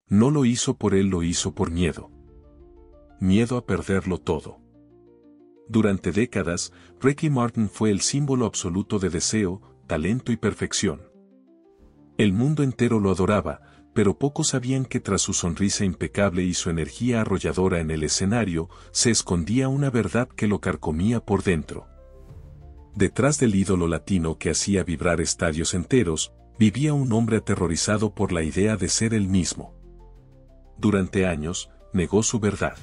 No lo hizo por él, lo hizo por miedo. Miedo a perderlo todo. Durante décadas, Ricky Martin fue el símbolo absoluto de deseo, talento y perfección. El mundo entero lo adoraba, pero pocos sabían que tras su sonrisa impecable y su energía arrolladora en el escenario, se escondía una verdad que lo carcomía por dentro. Detrás del ídolo latino que hacía vibrar estadios enteros, vivía un hombre aterrorizado por la idea de ser él mismo. Durante años, negó su verdad.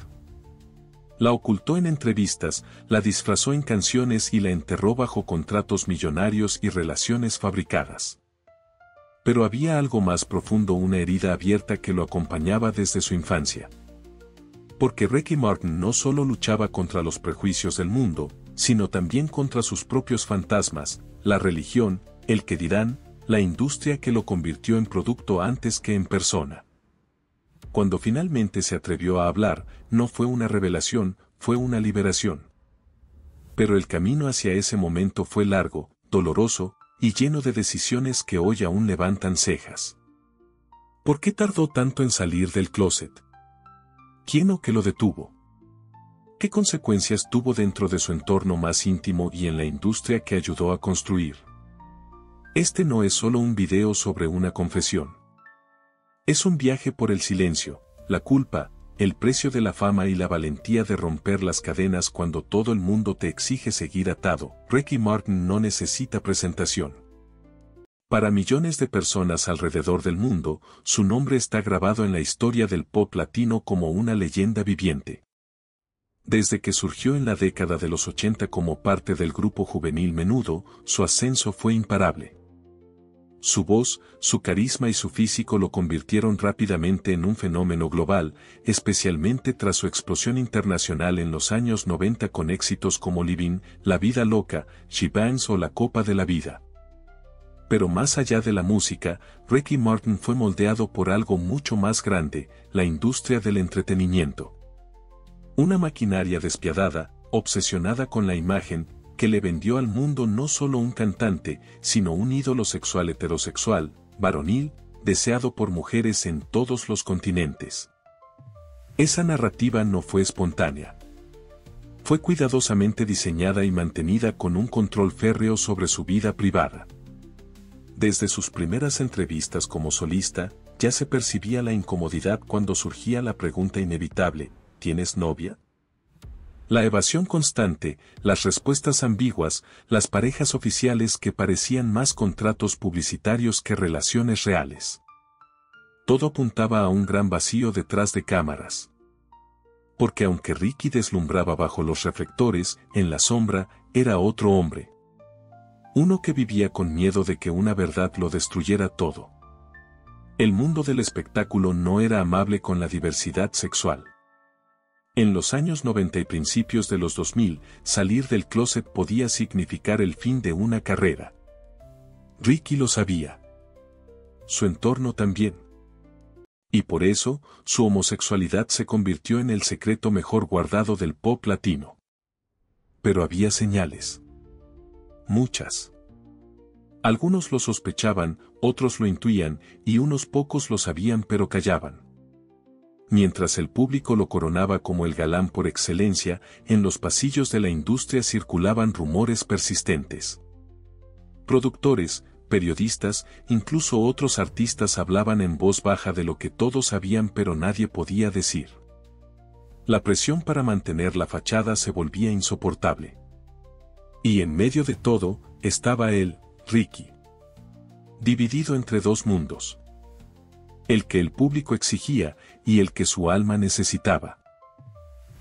La ocultó en entrevistas, la disfrazó en canciones y la enterró bajo contratos millonarios y relaciones fabricadas. Pero había algo más profundo, una herida abierta que lo acompañaba desde su infancia. Porque Ricky Martin no solo luchaba contra los prejuicios del mundo, sino también contra sus propios fantasmas, la religión, el que dirán, la industria que lo convirtió en producto antes que en persona. Cuando finalmente se atrevió a hablar, no fue una revelación, fue una liberación. Pero el camino hacia ese momento fue largo, doloroso, y lleno de decisiones que hoy aún levantan cejas. ¿Por qué tardó tanto en salir del closet? ¿Quién o qué lo detuvo? ¿Qué consecuencias tuvo dentro de su entorno más íntimo y en la industria que ayudó a construir? Este no es solo un video sobre una confesión. Es un viaje por el silencio, la culpa, el precio de la fama y la valentía de romper las cadenas cuando todo el mundo te exige seguir atado. Ricky Martin no necesita presentación. Para millones de personas alrededor del mundo, su nombre está grabado en la historia del pop latino como una leyenda viviente. Desde que surgió en la década de los 80 como parte del grupo juvenil Menudo, su ascenso fue imparable. Su voz, su carisma y su físico lo convirtieron rápidamente en un fenómeno global, especialmente tras su explosión internacional en los años 90 con éxitos como Living, La Vida Loca, She Bangs o La Copa de la Vida. Pero más allá de la música, Ricky Martin fue moldeado por algo mucho más grande, la industria del entretenimiento. Una maquinaria despiadada, obsesionada con la imagen, que le vendió al mundo no solo un cantante, sino un ídolo sexual heterosexual, varonil, deseado por mujeres en todos los continentes. Esa narrativa no fue espontánea. Fue cuidadosamente diseñada y mantenida con un control férreo sobre su vida privada. Desde sus primeras entrevistas como solista, ya se percibía la incomodidad cuando surgía la pregunta inevitable, ¿tienes novia? La evasión constante, las respuestas ambiguas, las parejas oficiales que parecían más contratos publicitarios que relaciones reales. Todo apuntaba a un gran vacío detrás de cámaras. Porque aunque Ricky deslumbraba bajo los reflectores, en la sombra, era otro hombre. Uno que vivía con miedo de que una verdad lo destruyera todo. El mundo del espectáculo no era amable con la diversidad sexual. En los años 90 y principios de los 2000, salir del closet podía significar el fin de una carrera. Ricky lo sabía. Su entorno también. Y por eso, su homosexualidad se convirtió en el secreto mejor guardado del pop latino. Pero había señales. Muchas. Algunos lo sospechaban, otros lo intuían, y unos pocos lo sabían pero callaban. Mientras el público lo coronaba como el galán por excelencia, en los pasillos de la industria circulaban rumores persistentes. Productores, periodistas, incluso otros artistas hablaban en voz baja de lo que todos sabían pero nadie podía decir. La presión para mantener la fachada se volvía insoportable. Y en medio de todo, estaba él, Ricky. Dividido entre dos mundos. El que el público exigía y el que su alma necesitaba.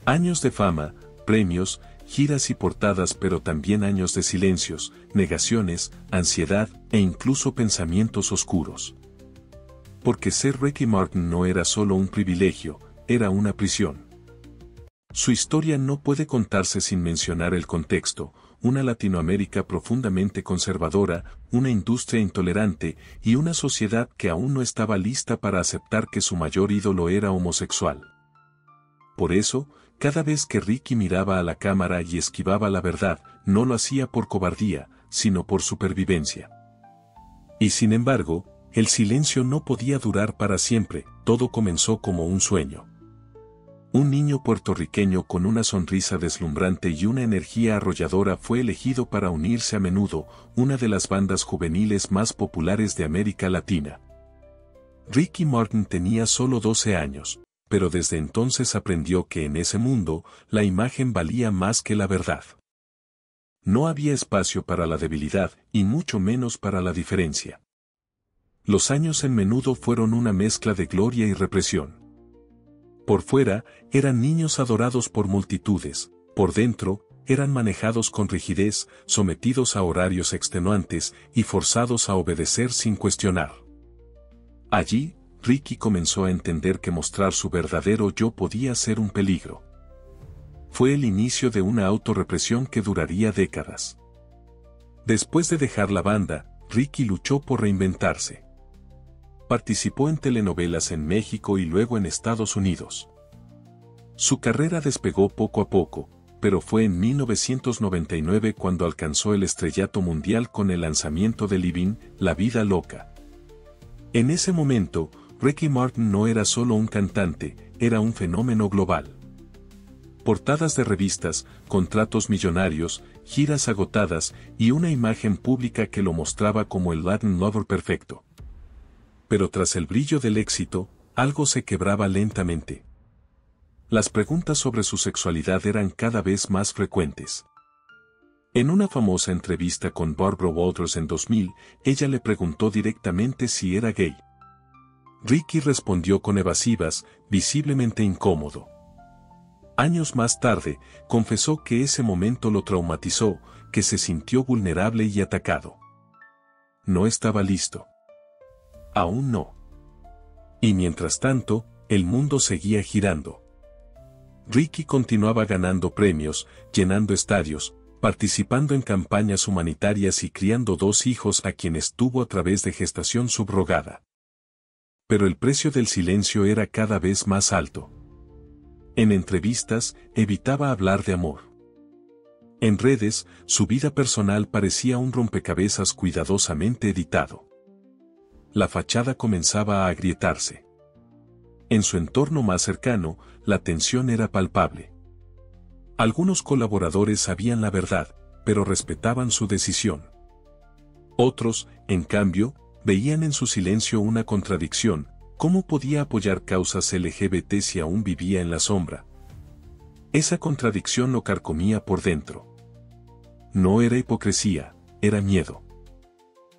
Años de fama, premios, giras y portadas, pero también años de silencios, negaciones, ansiedad e incluso pensamientos oscuros. Porque ser Ricky Martin no era solo un privilegio, era una prisión. Su historia no puede contarse sin mencionar el contexto, una Latinoamérica profundamente conservadora, una industria intolerante y una sociedad que aún no estaba lista para aceptar que su mayor ídolo era homosexual. Por eso, cada vez que Ricky miraba a la cámara y esquivaba la verdad, no lo hacía por cobardía, sino por supervivencia. Y sin embargo, el silencio no podía durar para siempre, todo comenzó como un sueño. Un niño puertorriqueño con una sonrisa deslumbrante y una energía arrolladora fue elegido para unirse a Menudo, una de las bandas juveniles más populares de América Latina. Ricky Martin tenía solo 12 años, pero desde entonces aprendió que en ese mundo, la imagen valía más que la verdad. No había espacio para la debilidad, y mucho menos para la diferencia. Los años en Menudo fueron una mezcla de gloria y represión. Por fuera, eran niños adorados por multitudes, por dentro, eran manejados con rigidez, sometidos a horarios extenuantes y forzados a obedecer sin cuestionar. Allí, Ricky comenzó a entender que mostrar su verdadero yo podía ser un peligro. Fue el inicio de una autorrepresión que duraría décadas. Después de dejar la banda, Ricky luchó por reinventarse. Participó en telenovelas en México y luego en Estados Unidos. Su carrera despegó poco a poco, pero fue en 1999 cuando alcanzó el estrellato mundial con el lanzamiento de Living, La Vida Loca. En ese momento, Ricky Martin no era solo un cantante, era un fenómeno global. Portadas de revistas, contratos millonarios, giras agotadas y una imagen pública que lo mostraba como el Latin lover perfecto. Pero tras el brillo del éxito, algo se quebraba lentamente. Las preguntas sobre su sexualidad eran cada vez más frecuentes. En una famosa entrevista con Barbara Walters en 2000, ella le preguntó directamente si era gay. Ricky respondió con evasivas, visiblemente incómodo. Años más tarde, confesó que ese momento lo traumatizó, que se sintió vulnerable y atacado. No estaba listo. Aún no. Y mientras tanto, el mundo seguía girando. Ricky continuaba ganando premios, llenando estadios, participando en campañas humanitarias y criando 2 hijos a quienes tuvo a través de gestación subrogada. Pero el precio del silencio era cada vez más alto. En entrevistas, evitaba hablar de amor. En redes, su vida personal parecía un rompecabezas cuidadosamente editado. La fachada comenzaba a agrietarse. En su entorno más cercano, la tensión era palpable. Algunos colaboradores sabían la verdad, pero respetaban su decisión. Otros, en cambio, veían en su silencio una contradicción. ¿Cómo podía apoyar causas LGBT si aún vivía en la sombra? Esa contradicción lo carcomía por dentro. No era hipocresía, era miedo.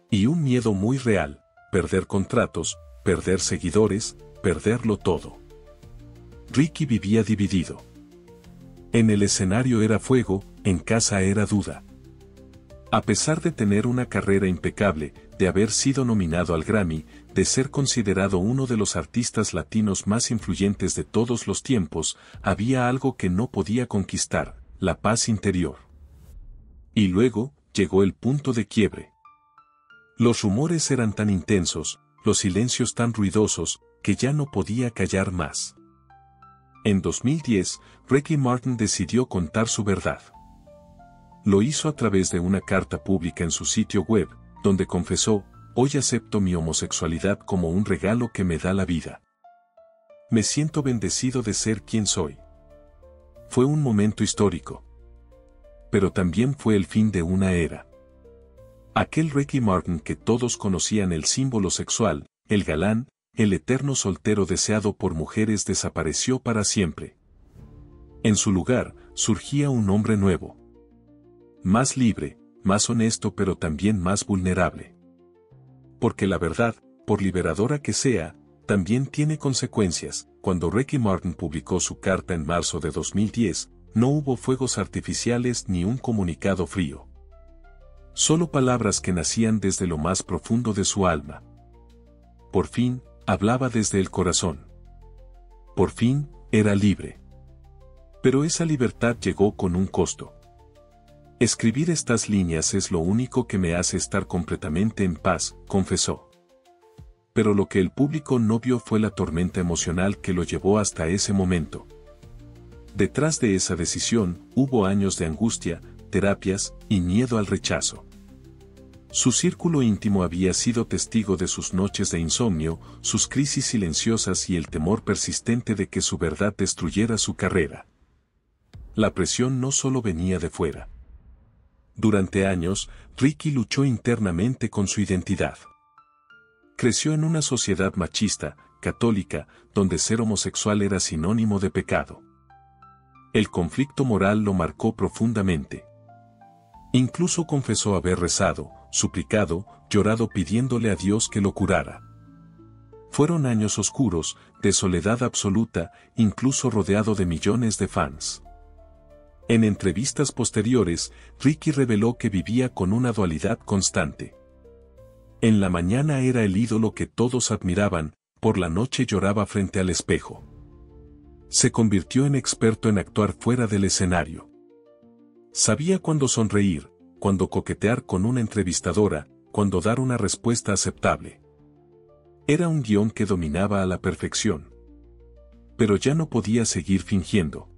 Y un miedo muy real. Perder contratos, perder seguidores, perderlo todo. Ricky vivía dividido. En el escenario era fuego, en casa era duda. A pesar de tener una carrera impecable, de haber sido nominado al Grammy, de ser considerado uno de los artistas latinos más influyentes de todos los tiempos, había algo que no podía conquistar, la paz interior. Y luego, llegó el punto de quiebre. Los rumores eran tan intensos, los silencios tan ruidosos, que ya no podía callar más. En 2010, Ricky Martin decidió contar su verdad. Lo hizo a través de una carta pública en su sitio web, donde confesó: «Hoy acepto mi homosexualidad como un regalo que me da la vida. Me siento bendecido de ser quien soy». Fue un momento histórico. Pero también fue el fin de una era. Aquel Ricky Martin que todos conocían, el símbolo sexual, el galán, el eterno soltero deseado por mujeres, desapareció para siempre. En su lugar, surgía un hombre nuevo. Más libre, más honesto, pero también más vulnerable. Porque la verdad, por liberadora que sea, también tiene consecuencias. Cuando Ricky Martin publicó su carta en marzo de 2010, no hubo fuegos artificiales ni un comunicado frío. Solo palabras que nacían desde lo más profundo de su alma. Por fin, hablaba desde el corazón. Por fin, era libre. Pero esa libertad llegó con un costo. Escribir estas líneas es lo único que me hace estar completamente en paz, confesó. Pero lo que el público no vio fue la tormenta emocional que lo llevó hasta ese momento. Detrás de esa decisión, hubo años de angustia, terapias y miedo al rechazo. Su círculo íntimo había sido testigo de sus noches de insomnio, sus crisis silenciosas y el temor persistente de que su verdad destruyera su carrera. La presión no solo venía de fuera. Durante años, Ricky luchó internamente con su identidad. Creció en una sociedad machista, católica, donde ser homosexual era sinónimo de pecado. El conflicto moral lo marcó profundamente. Incluso confesó haber rezado, suplicado, llorado pidiéndole a Dios que lo curara. Fueron años oscuros, de soledad absoluta, incluso rodeado de millones de fans. En entrevistas posteriores, Ricky reveló que vivía con una dualidad constante. En la mañana era el ídolo que todos admiraban, por la noche lloraba frente al espejo. Se convirtió en experto en actuar fuera del escenario. Sabía cuándo sonreír, cuándo coquetear con una entrevistadora, cuándo dar una respuesta aceptable. Era un guión que dominaba a la perfección. Pero ya no podía seguir fingiendo.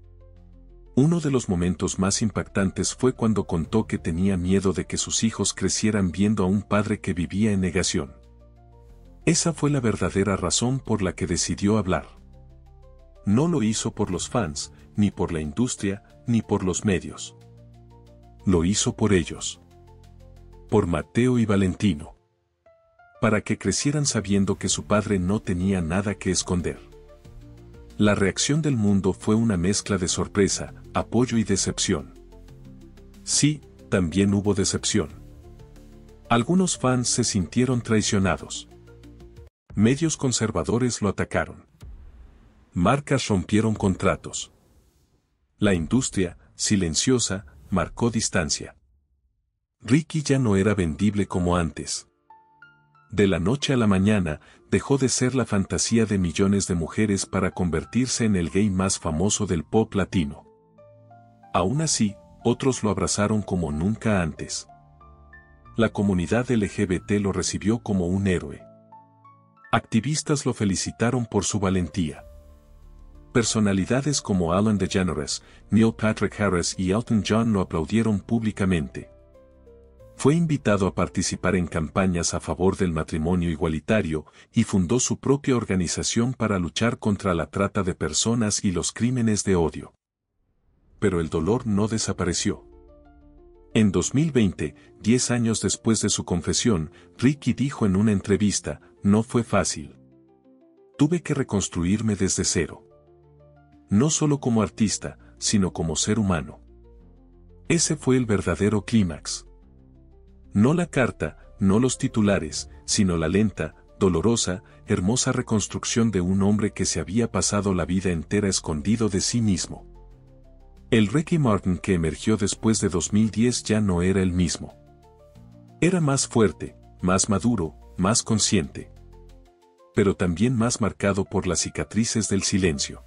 Uno de los momentos más impactantes fue cuando contó que tenía miedo de que sus hijos crecieran viendo a un padre que vivía en negación. Esa fue la verdadera razón por la que decidió hablar. No lo hizo por los fans, ni por la industria, ni por los medios. Lo hizo por ellos. Por Mateo y Valentino. Para que crecieran sabiendo que su padre no tenía nada que esconder. La reacción del mundo fue una mezcla de sorpresa, apoyo y decepción. Sí, también hubo decepción. Algunos fans se sintieron traicionados. Medios conservadores lo atacaron. Marcas rompieron contratos. La industria, silenciosa, marcó distancia. Ricky ya no era vendible como antes. De la noche a la mañana, dejó de ser la fantasía de millones de mujeres para convertirse en el gay más famoso del pop latino. Aún así, otros lo abrazaron como nunca antes. La comunidad LGBT lo recibió como un héroe. Activistas lo felicitaron por su valentía. Personalidades como Ellen DeGeneres, Neil Patrick Harris y Elton John lo aplaudieron públicamente. Fue invitado a participar en campañas a favor del matrimonio igualitario y fundó su propia organización para luchar contra la trata de personas y los crímenes de odio. Pero el dolor no desapareció. En 2020, 10 años después de su confesión, Ricky dijo en una entrevista, "No fue fácil. Tuve que reconstruirme desde cero. No solo como artista, sino como ser humano". Ese fue el verdadero clímax. No la carta, no los titulares, sino la lenta, dolorosa, hermosa reconstrucción de un hombre que se había pasado la vida entera escondido de sí mismo. El Ricky Martin que emergió después de 2010 ya no era el mismo. Era más fuerte, más maduro, más consciente. Pero también más marcado por las cicatrices del silencio.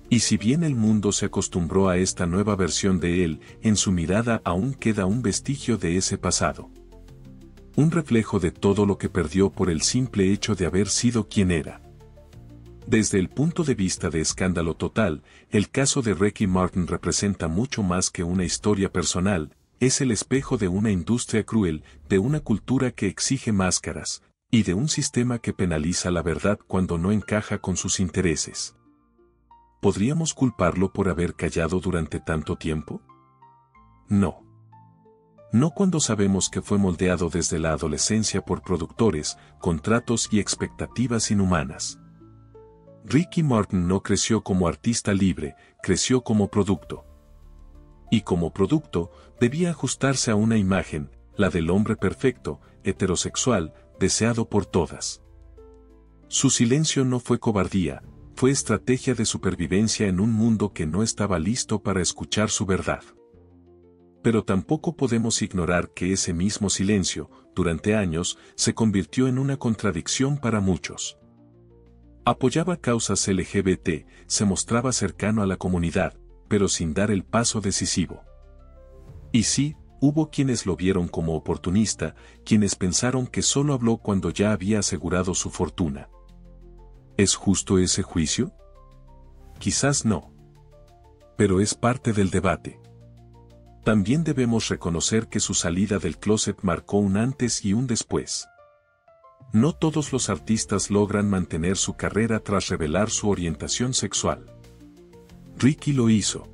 Y si bien el mundo se acostumbró a esta nueva versión de él, en su mirada aún queda un vestigio de ese pasado. Un reflejo de todo lo que perdió por el simple hecho de haber sido quien era. Desde el punto de vista de escándalo total, el caso de Ricky Martin representa mucho más que una historia personal, es el espejo de una industria cruel, de una cultura que exige máscaras, y de un sistema que penaliza la verdad cuando no encaja con sus intereses. ¿Podríamos culparlo por haber callado durante tanto tiempo? No. No cuando sabemos que fue moldeado desde la adolescencia por productores, contratos y expectativas inhumanas. Ricky Martin no creció como artista libre, creció como producto. Y como producto, debía ajustarse a una imagen, la del hombre perfecto, heterosexual, deseado por todas. Su silencio no fue cobardía, fue estrategia de supervivencia en un mundo que no estaba listo para escuchar su verdad. Pero tampoco podemos ignorar que ese mismo silencio, durante años, se convirtió en una contradicción para muchos. Apoyaba causas LGBT, se mostraba cercano a la comunidad, pero sin dar el paso decisivo. Y sí, hubo quienes lo vieron como oportunista, quienes pensaron que solo habló cuando ya había asegurado su fortuna. ¿Es justo ese juicio? Quizás no. Pero es parte del debate. También debemos reconocer que su salida del closet marcó un antes y un después. No todos los artistas logran mantener su carrera tras revelar su orientación sexual. Ricky lo hizo.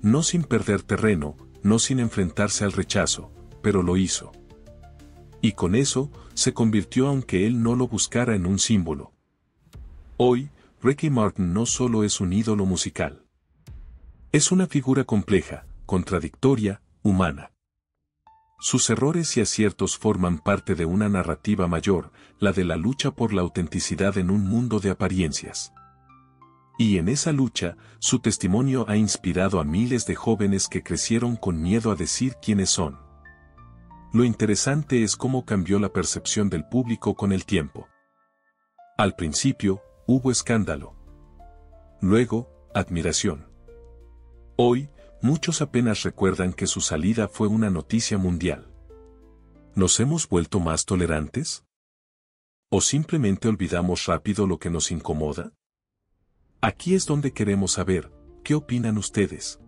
No sin perder terreno, no sin enfrentarse al rechazo, pero lo hizo. Y con eso, se convirtió, aunque él no lo buscara, en un símbolo. Hoy, Ricky Martin no solo es un ídolo musical. Es una figura compleja, contradictoria, humana. Sus errores y aciertos forman parte de una narrativa mayor, la de la lucha por la autenticidad en un mundo de apariencias. Y en esa lucha, su testimonio ha inspirado a miles de jóvenes que crecieron con miedo a decir quiénes son. Lo interesante es cómo cambió la percepción del público con el tiempo. Al principio, hubo escándalo. Luego, admiración. Hoy, muchos apenas recuerdan que su salida fue una noticia mundial. ¿Nos hemos vuelto más tolerantes? ¿O simplemente olvidamos rápido lo que nos incomoda? Aquí es donde queremos saber, ¿qué opinan ustedes?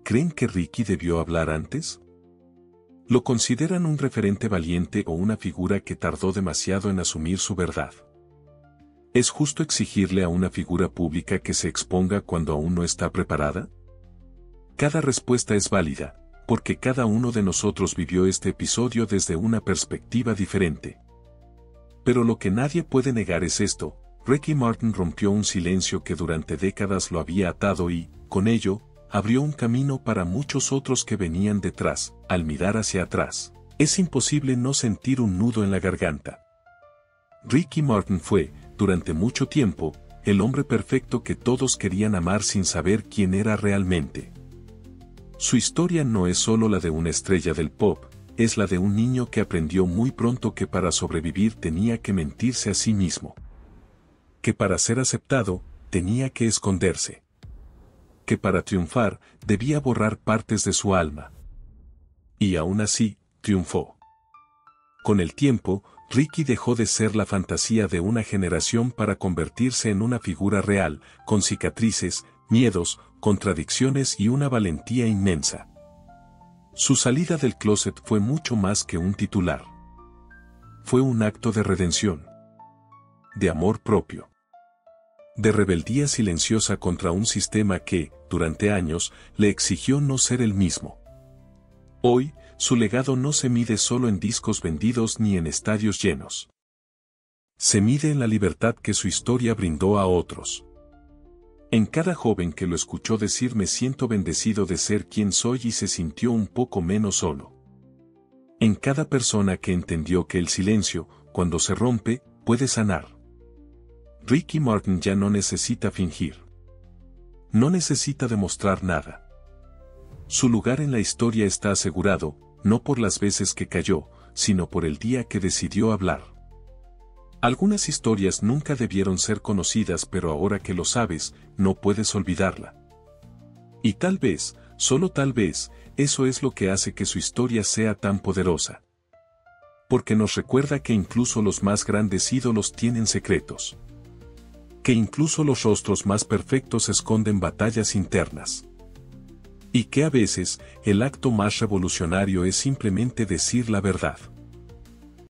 ¿Creen que Ricky debió hablar antes? ¿Lo consideran un referente valiente o una figura que tardó demasiado en asumir su verdad? ¿Es justo exigirle a una figura pública que se exponga cuando aún no está preparada? Cada respuesta es válida, porque cada uno de nosotros vivió este episodio desde una perspectiva diferente. Pero lo que nadie puede negar es esto: Ricky Martin rompió un silencio que durante décadas lo había atado y, con ello, abrió un camino para muchos otros que venían detrás. Al mirar hacia atrás, es imposible no sentir un nudo en la garganta. Ricky Martin fue, durante mucho tiempo, el hombre perfecto que todos querían amar sin saber quién era realmente. Su historia no es solo la de una estrella del pop, es la de un niño que aprendió muy pronto que para sobrevivir tenía que mentirse a sí mismo. Que para ser aceptado, tenía que esconderse. Que para triunfar, debía borrar partes de su alma. Y aún así, triunfó. Con el tiempo, Ricky dejó de ser la fantasía de una generación para convertirse en una figura real, con cicatrices, miedos, contradicciones y una valentía inmensa. Su salida del closet fue mucho más que un titular. Fue un acto de redención. De amor propio. De rebeldía silenciosa contra un sistema que, durante años, le exigió no ser el mismo. Hoy, su legado no se mide solo en discos vendidos ni en estadios llenos. Se mide en la libertad que su historia brindó a otros. En cada joven que lo escuchó decir "me siento bendecido de ser quien soy" y se sintió un poco menos solo. En cada persona que entendió que el silencio, cuando se rompe, puede sanar. Ricky Martin ya no necesita fingir. No necesita demostrar nada. Su lugar en la historia está asegurado, no por las veces que cayó, sino por el día que decidió hablar. Algunas historias nunca debieron ser conocidas, pero ahora que lo sabes, no puedes olvidarla. Y tal vez, solo tal vez, eso es lo que hace que su historia sea tan poderosa. Porque nos recuerda que incluso los más grandes ídolos tienen secretos. Que incluso los rostros más perfectos esconden batallas internas. Y que a veces, el acto más revolucionario es simplemente decir la verdad.